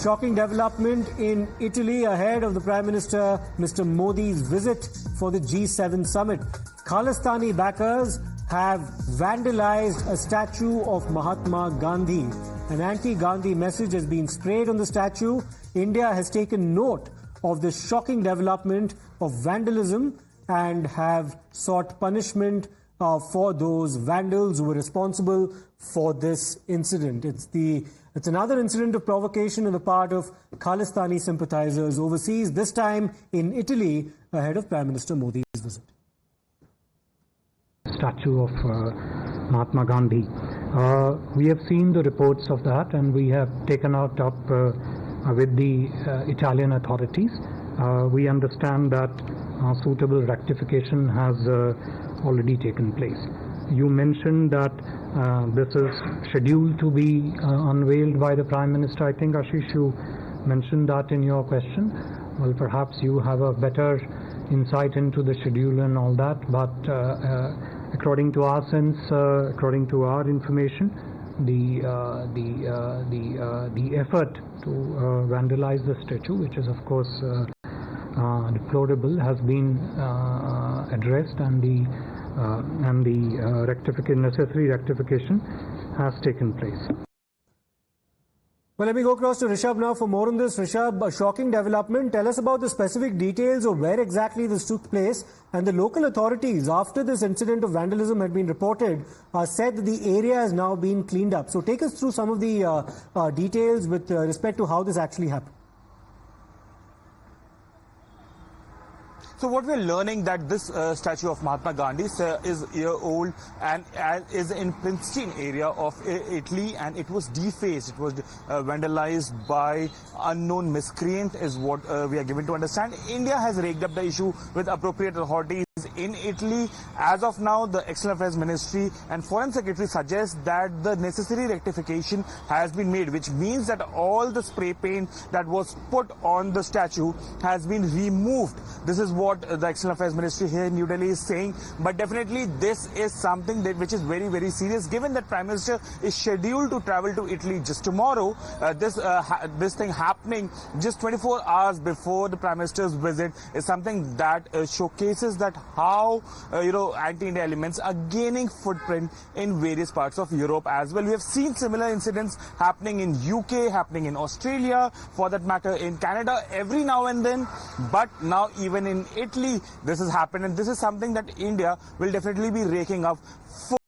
shocking development in Italy ahead of the Prime Minister Mr. Modi's visit for the G7 summit. Khalistani backers have vandalized a statue of Mahatma Gandhi. An anti-Gandhi message has been sprayed on the statue. India has taken note of this shocking development of vandalism and have sought punishment for those vandals who were responsible for this incident. It's another incident of provocation on the part of Khalistani sympathizers overseas, this time in Italy, ahead of Prime Minister Modi's visit. Statue of Mahatma Gandhi. We have seen the reports of that, and we have taken out up with the Italian authorities. We understand that suitable rectification has already taken place. You mentioned that this is scheduled to be unveiled by the Prime Minister. I think, Ashish, you mentioned that in your question. Well, perhaps you have a better insight into the schedule and all that, but according to our sense, according to our information, the effort to vandalize the statue, which is of course deplorable, has been addressed, and the necessary rectification has taken place. Well, let me go across to Rishabh now for more on this. Rishabh, a shocking development. Tell us about the specific details of where exactly this took place. And the local authorities, after this incident of vandalism had been reported, said that the area has now been cleaned up. So take us through some of the details with respect to how this actually happened. So what we're learning that this statue of Mahatma Gandhi is year-old and is in pristine area of Italy, and it was defaced. It was vandalized by unknown miscreant, is what we are given to understand. India has raked up the issue with appropriate authorities in Italy. As of now, the External Affairs Ministry and Foreign Secretary suggest that the necessary rectification has been made, which means that all the spray paint that was put on the statue has been removed. This is what the External Affairs Ministry here in New Delhi is saying. But definitely this is something which is very, very serious, given that Prime Minister is scheduled to travel to Italy just tomorrow. This thing happening just 24 hours before the Prime Minister's visit is something that showcases that how anti-India elements are gaining footprint in various parts of Europe as well. We have seen similar incidents happening in UK, happening in Australia, for that matter in Canada every now and then. But now even in Italy this has happened, and this is something that India will definitely be raking up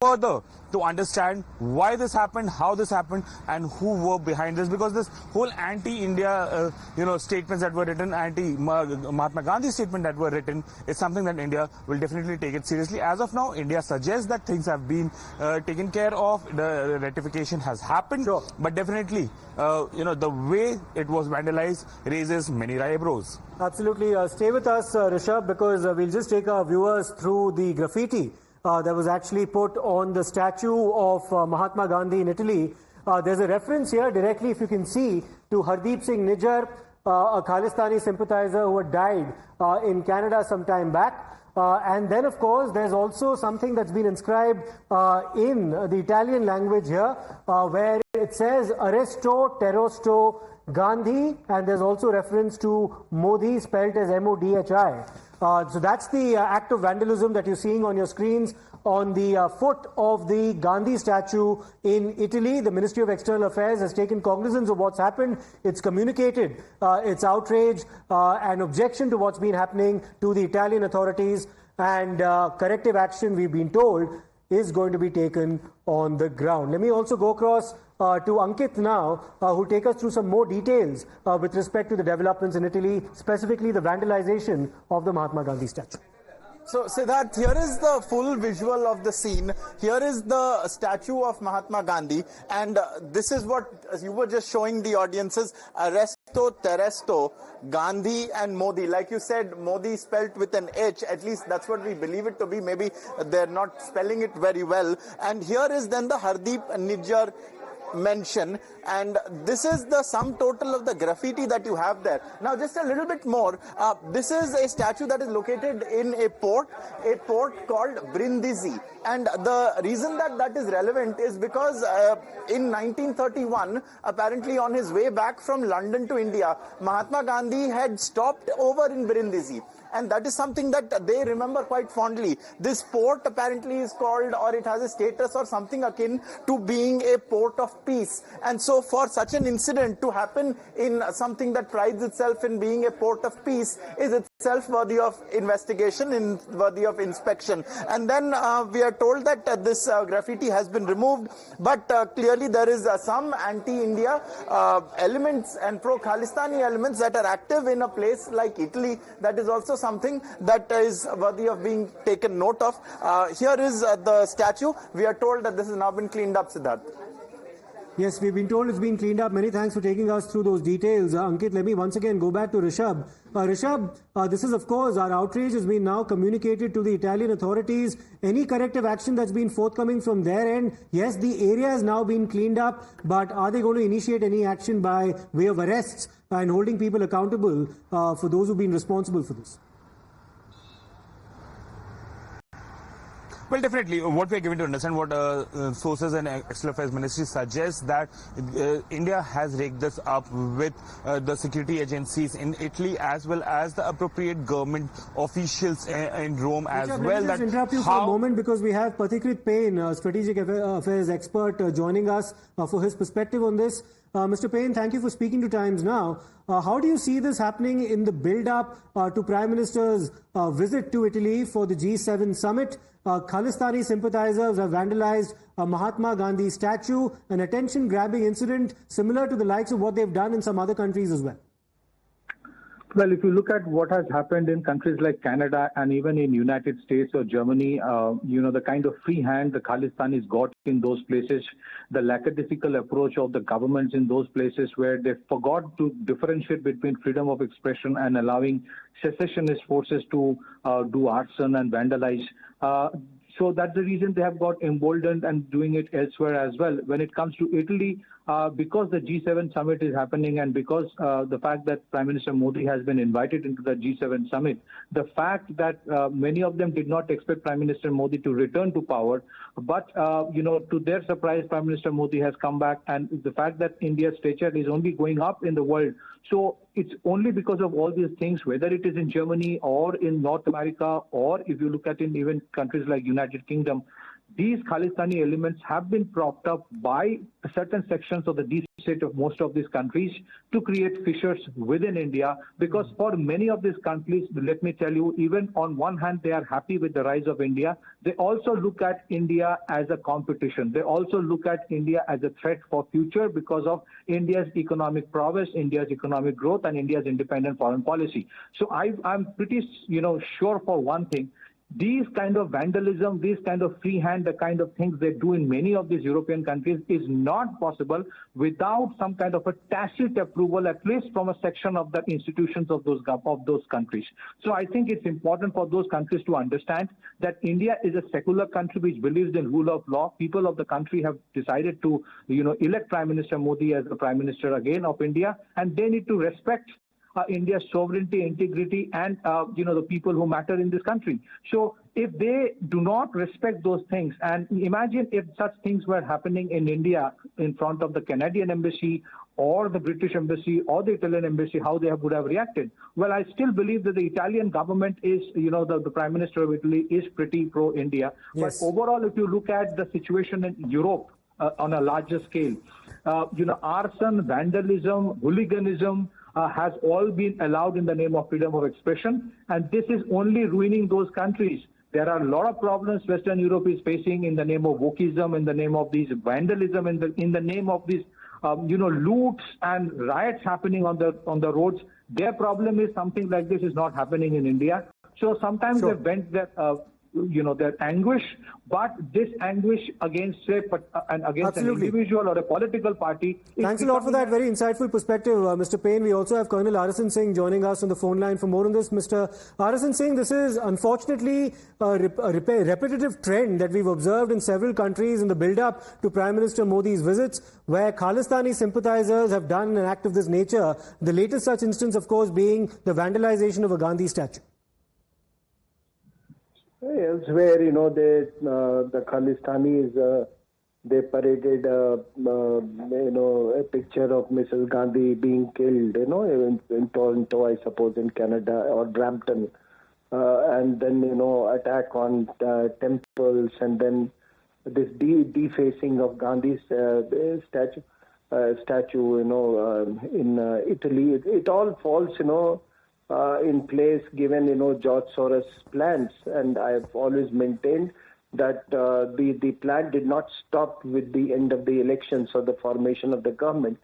further to understand why this happened, how this happened, and who were behind this. Because this whole anti-India, statements that were written, anti-Mahatma Gandhi statement that were written, is something that India will definitely take it seriously. As of now, India suggests that things have been taken care of. The rectification has happened, sure. But definitely, the way it was vandalized raises many eyebrows. Absolutely. Stay with us, Rishabh, because we'll just take our viewers through the graffiti that was actually put on the statue of Mahatma Gandhi in Italy. There's a reference here directly, if you can see, to Hardeep Singh Nijjar, a Khalistani sympathizer who had died in Canada some time back. And then, of course, there's also something that's been inscribed in the Italian language here, where it says Arresto Terrosto Gandhi, and there's also reference to Modi, spelled as M-O-D-H-I. So that's the act of vandalism that you're seeing on your screens on the foot of the Gandhi statue in Italy. The Ministry of External Affairs has taken cognizance of what's happened. It's communicated its outrage and objection to what's been happening to the Italian authorities, and corrective action, we've been told, is going to be taken on the ground. Let me also go across to Ankit now, who take us through some more details with respect to the developments in Italy, specifically the vandalization of the Mahatma Gandhi statue. So, Siddharth, here is the full visual of the scene. Here is the statue of Mahatma Gandhi, and this is what you were just showing the audiences: Arresto Terresto, Gandhi and Modi. Like you said, Modi spelt with an H, at least that's what we believe it to be. Maybe they're not spelling it very well. And here is then the Hardeep Nijjar mention, and this is the sum total of the graffiti that you have there. Now, just a little bit more. This is a statue that is located in a port called Brindisi. And the reason that that is relevant is because in 1931, apparently on his way back from London to India, Mahatma Gandhi had stopped over in Brindisi. And that is something that they remember quite fondly. This port apparently is called, or it has a status or something akin to being a port of peace. And so for such an incident to happen in something that prides itself in being a port of peace is itself worthy of investigation and worthy of inspection. And then we are told that this graffiti has been removed, but clearly there is some anti-India elements and pro-Khalistani elements that are active in a place like Italy. That is also something that is worthy of being taken note of. Here is the statue. We are told that this has now been cleaned up, Siddharth. Yes, we've been told it's been cleaned up. Many thanks for taking us through those details. Ankit, let me once again go back to Rishabh. Rishabh, this is, of course, our outrage has been now communicated to the Italian authorities. Any corrective action that's been forthcoming from their end? Yes, the area has now been cleaned up, but are they going to initiate any action by way of arrests and holding people accountable for those who've been responsible for this? Well, definitely, what we are given to understand, what sources and External Affairs Ministry suggests that India has raked this up with the security agencies in Italy as well as the appropriate government officials in Rome as well. Let me just interrupt you for a moment because we have Pathikrit Payne, strategic affairs expert, joining us for his perspective on this. Mr. Payne, thank you for speaking to Times Now. How do you see this happening in the build-up to Prime Minister's visit to Italy for the G7 summit? Khalistani sympathizers have vandalized a Mahatma Gandhi statue, an attention-grabbing incident similar to the likes of what they've done in some other countries as well. Well, if you look at what has happened in countries like Canada and even in United States or Germany, the kind of free hand the Khalistanis got in those places, the lackadaisical approach of the governments in those places where they forgot to differentiate between freedom of expression and allowing secessionist forces to do arson and vandalize. So that's the reason they have got emboldened and doing it elsewhere as well. When it comes to Italy, because the G7 summit is happening and because the fact that Prime Minister Modi has been invited into the G7 summit, the fact that many of them did not expect Prime Minister Modi to return to power, but, to their surprise, Prime Minister Modi has come back, and the fact that India's stature is only going up in the world. So it's only because of all these things, whether it is in Germany or in North America, or if you look at in even countries like United Kingdom, these Khalistani elements have been propped up by certain sections of the deep state of most of these countries to create fissures within India. Because for many of these countries, let me tell you, even on one hand, they are happy with the rise of India. They also look at India as a competition. They also look at India as a threat for future because of India's economic prowess, India's economic growth, and India's independent foreign policy. So I'm pretty, sure for one thing. These kind of vandalism, these kind of free hand, the kind of things they do in many of these European countries is not possible without some kind of a tacit approval, at least from a section of the institutions of those countries. So I think it's important for those countries to understand that India is a secular country which believes in rule of law. People of the country have decided to, elect Prime Minister Modi as the Prime Minister again of India, and they need to respect India's sovereignty, integrity, and the people who matter in this country. So if they do not respect those things, and imagine if such things were happening in India in front of the Canadian embassy or the British embassy or the Italian embassy, how they would have reacted. Well, I still believe that the Italian government is, the Prime Minister of Italy is pretty pro-India. Yes. But overall, if you look at the situation in Europe on a larger scale, arson, vandalism, hooliganism, has all been allowed in the name of freedom of expression, and this is only ruining those countries. There are a lot of problems Western Europe is facing in the name of wokeism, in the name of these vandalism, in the name of these, loots and riots happening on the roads. Their problem is something like this is not happening in India. So sometimes they vent their their anguish, but this anguish against against an individual or a political party. Thanks a lot for that very insightful perspective, Mr. Payne. We also have Colonel Arasan Singh joining us on the phone line for more on this. Mr. Arasan Singh, this is unfortunately a repetitive trend that we've observed in several countries in the build-up to Prime Minister Modi's visits, where Khalistani sympathizers have done an act of this nature. The latest such instance, of course, being the vandalization of a Gandhi statue. Elsewhere, the Khalistanis, they paraded, a picture of Mrs. Gandhi being killed, in Toronto, I suppose, in Canada, or Brampton. And then, attack on temples, and then this defacing of Gandhi's statue, in Italy. It all falls, in place given, George Soros' plans. And I've always maintained that the plan did not stop with the end of the elections or the formation of the government.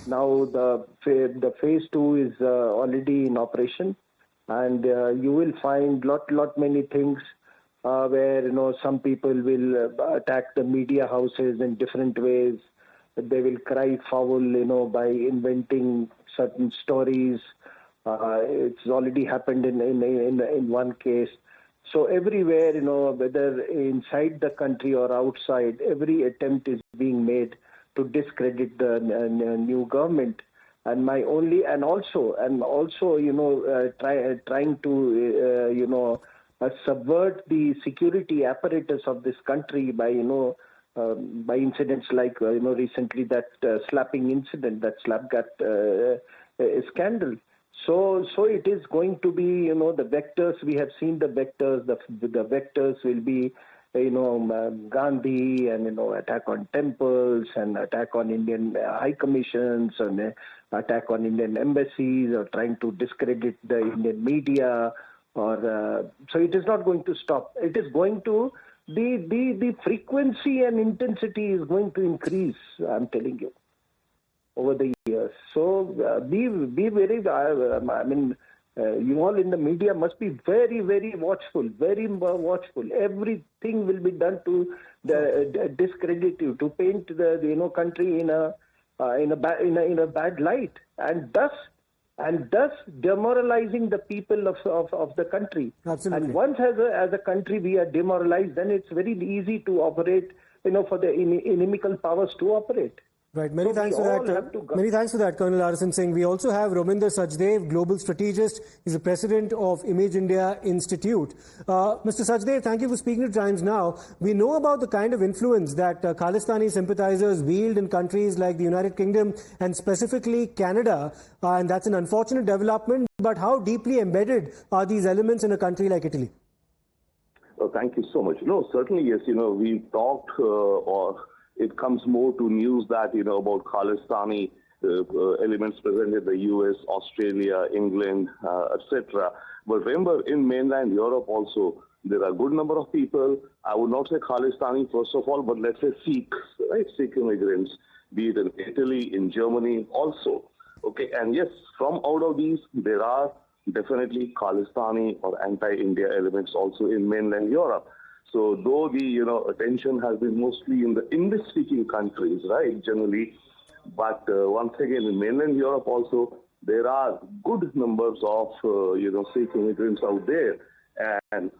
Now the phase 2 is already in operation, and you will find lot many things where, some people will attack the media houses in different ways. They will cry foul, by inventing certain stories. It's already happened in one case. So everywhere, whether inside the country or outside, every attempt is being made to discredit the new government. And also, trying to, subvert the security apparatus of this country by incidents like, recently that slapping incident, that slapgut scandal. So it is going to be, the vectors. We have seen the vectors. The vectors will be, Gandhi, and attack on temples, and attack on Indian high commissions, and attack on Indian embassies, or trying to discredit the Indian media. So it is not going to stop. It is going to the frequency and intensity is going to increase. I'm telling you, over the years. So be very, you all in the media must be very, very watchful, watchful. Everything will be done to discredit you, to paint the country in a bad light, and thus demoralizing the people of the country. Absolutely. And once as a country we are demoralized, then it's very easy to operate, for the inimical powers to operate. Right. Many thanks for that, Colonel Arasan Singh. We also have Rominder Sachdev, global strategist. He's the president of Image India Institute. Mr. Sachdev, thank you for speaking to Times Now. We know about the kind of influence that Khalistani sympathizers wield in countries like the United Kingdom and specifically Canada, and that's an unfortunate development. But how deeply embedded are these elements in a country like Italy? Oh, thank you so much. No, certainly, yes. We talked it comes more to news that, about Khalistani elements present in the US, Australia, England, etc. But remember, in mainland Europe also, there are a good number of people. I would not say Khalistani, first of all, but let's say Sikhs, right? Sikh immigrants, be it in Italy, in Germany also. Okay, and yes, from out of these, there are definitely Khalistani or anti-India elements also in mainland Europe. So though the attention has been mostly in the English-speaking countries, right, generally, but once again in mainland Europe also there are good numbers of Sikh immigrants out there, and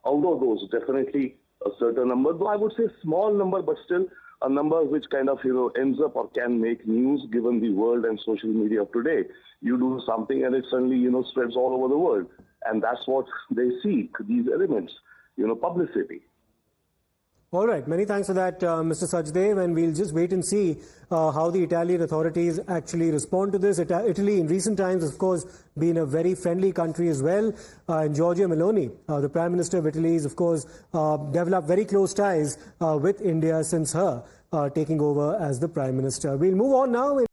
out of those definitely a certain number, though I would say small number, but still a number which kind of ends up or can make news given the world and social media of today. You do something and it suddenly spreads all over the world, and that's what they seek, these elements. Publicity. All right. Many thanks for that, Mr. Sachdev, and we'll just wait and see how the Italian authorities actually respond to this. Italy, in recent times, of course, been a very friendly country as well. And Giorgia Meloni, the Prime Minister of Italy, is, of course, developed very close ties with India since her taking over as the Prime Minister. We'll move on now.